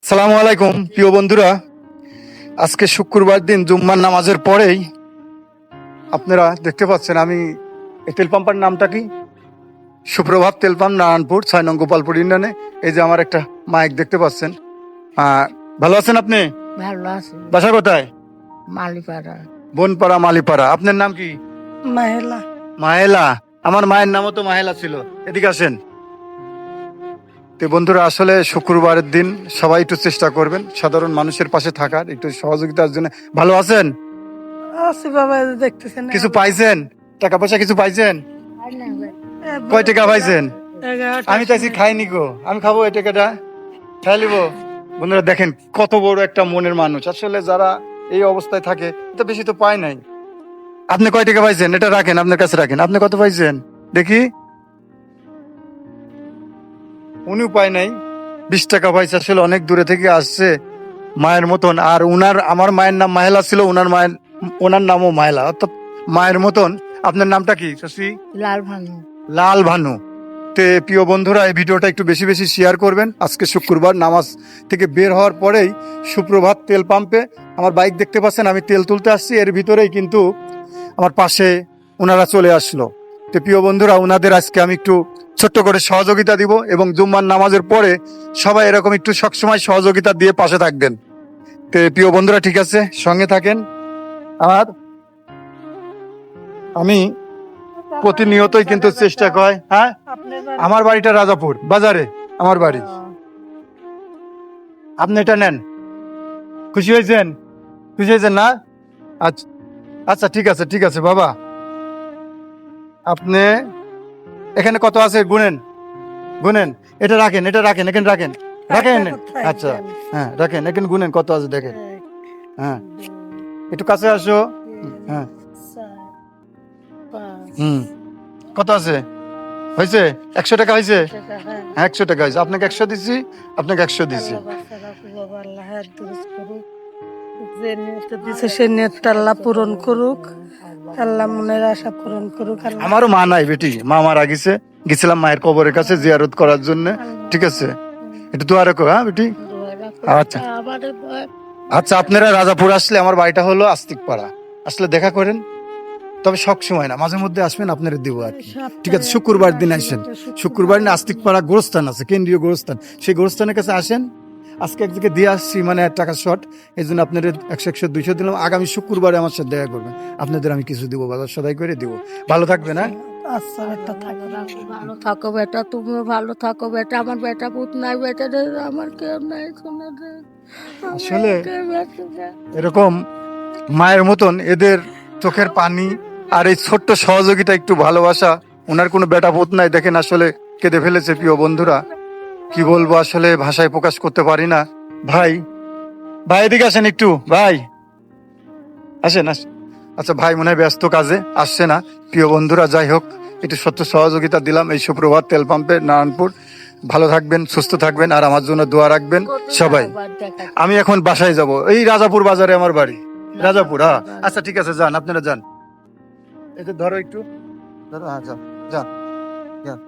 সালামু আলাইকুম প্রিয় বন্ধুরা, আজকে শুক্রবার দিন জুম্মার নামাজের পরেই আপনারা দেখতে পাচ্ছেন আমি এই তেল পাম্পার নামটা কি, সুপ্রভাত তেল পাম্প, নারায়ণপুর 6 নং গোপালপুর ইউনিয়নে। এই যে আমার একটা মাইক দেখতে পাচ্ছেন। ভালো আছেন আপনি? ভালো আছে। বাসা কোথায়? মালিপাড়া। বনপাড়া, মালিপাড়া। আপনার নাম কি? মাহেলা। মাহেলা। আমার মায়ের নামও তো মাহেলা ছিল। এদিকে আসেন। তো বন্ধুরা, আসলে শুক্রবারের দিন সবাই একটু চেষ্টা করবেন সাধারণ মানুষের পাশে থাকার, একটু সহযোগিতার জন্য। ভালো আছেন? আছি বাবা, দেখতেছেন কিছু পাইছেন? টাকা পয়সা কিছু পাইছেন? কয় টাকা পাইছেন? আমি চাইছি খাইনি গো, আমি খাবো এই টাকাটা, খাই লিবো। বন্ধুরা দেখেন কত বড় একটা মনের মানুষ। আসলে যারা এই অবস্থায় থাকে তো বেশি তো পায় নাই। আপনি কয় টাকা পাইছেন? এটা রাখেন, আপনার কাছে রাখেন। আপনি কত পাইছেন দেখি? উনিও পায় নাই, 20 টাকা পাইছে। আসলে অনেক দূরে থেকে আসছে মায়ের মতন। আর আমার মায়ের নাম মাহেলা ছিল, ওনার নামও মাহেলা, অর্থাৎ মায়ের মতন। আপনার নামটা কি শশী? লাল ভানু। লাল ভানু। তে প্রিয় বন্ধুরা, এই ভিডিওটা একটু বেশি বেশি শেয়ার করবেন। আজকে শুক্রবার নামাজ থেকে বের হওয়ার পরেই সুপ্রভাত তেল পাম্পে আমার বাইক দেখতে পাচ্ছেন, আমি তেল তুলতে আসছি। এর ভিতরেই কিন্তু আমার পাশে ওনারা চলে আসলো। তো প্রিয় বন্ধুরা, ওনাদের আজকে আমি একটু ছোট্ট করে সহযোগিতা দিব, এবং জুম্মার নামাজের পরে সবাই এরকম একটু সবসময় সহযোগিতা দিয়ে পাশে থাকবেন। তো প্রিয় বন্ধুরা, ঠিক আছে, সঙ্গে থাকেন। আমি প্রতিনিয়তই কিন্তু চেষ্টা করি। হ্যাঁ, আমার বাড়িটা রাজাপুর বাজারে, আমার বাড়ি। আপনি এটা নেন। খুশি হয়েছেন? খুশি হয়েছেন না? আচ্ছা আচ্ছা, ঠিক আছে ঠিক আছে বাবা। আপনি এখানে কত আছে গুনেন, গুনেন। এটা রাখেন, এটা রাখেন, এখানে রাখেন, রাখেন। আচ্ছা, হ্যাঁ রাখেন, এখানে গুনেন কত আছে দেখেন। হ্যাঁ, একটু কাছে আসো। হ্যাঁ, কত আছে? হয়েছে 100 টাকা হয়েছে? 100 টাকা হয়েছে। আপনাকে 100 দিছি, আপনাকে 100 দিছি। সে নেটটা আল্লাহ পূরণ করুক, আল্লাহ মনের আশা পূরণ করুক। আমারও মা নাই বেটি, মা মারা গেছে, গেছিলাম মায়ের কবরের কাছে জিয়ারত করার জন্য। ঠিক আছে, একটু দোয়া রাখো। হ্যাঁ বেটি, আচ্ছা আচ্ছা। আপনারা রাজাপুর আসলে, আমার বাড়িটা হলো আস্তিক পাড়া, আসলে দেখা করেন। তবে সব সময় না, মাঝে মধ্যে আসবেন, আপনারা দিব আর কি। ঠিক আছে, শুক্রবার দিন আসেন। শুক্রবার দিন আস্তিক পাড়া গোরস্থান আছে, কেন্দ্রীয় গোরস্থান, সেই গোরস্থানের কাছে আসেন। আজকে একদিকে দিয়ে আসছি, মানে টাকা শর্ট, এই জন্য আপনাদের 100 200 দিলাম। আগামী শুক্রবারে আমার সাথে দেখা করবেন, আপনাদের আমি কিছু দিব, বাজার সদাই করে দিব। ভালো থাকবেন। হ্যাঁ, আচ্ছা বেটা, ভালো থাকো বেটা, তুমিও ভালো থাকো বেটা। আমার বেটা পুত নাই বেটা রে, আমার কেউ নাই। শোনা রে, আসলে এরকম মায়ের মতন এদের চোখের পানি আর এই ছোট্ট সহযোগিতা, একটু ভালোবাসা। ওনার কোনো বেটা পুত নাই, দেখেন আসলে কেঁদে ফেলেছে। প্রিয় বন্ধুরা, কি বলবো, আসলে ভাষায় প্রকাশ করতে পারি না। ভাই, ভাই এদিকে আসেন একটু, ভাই আসেন আসেন। আচ্ছা, ভাই মনে হয় ব্যস্ত কাজে, আসছে না। প্রিয় বন্ধুরা, যাই হোক, একটু সত্য সহযোগিতা দিলাম এই সুপ্রভাত তেল পাম্পে, নারায়ণপুর। ভালো থাকবেন, সুস্থ থাকবেন, আর আমার জন্য দোয়া রাখবেন সবাই। আমি এখন বাসায় যাব, এই রাজাপুর বাজারে আমার বাড়ি, রাজাপুর। হ্যাঁ, আচ্ছা ঠিক আছে, যান, আপনারা যান। এটা ধরো একটু, ধরো। হ্যাঁ, যান যান যান।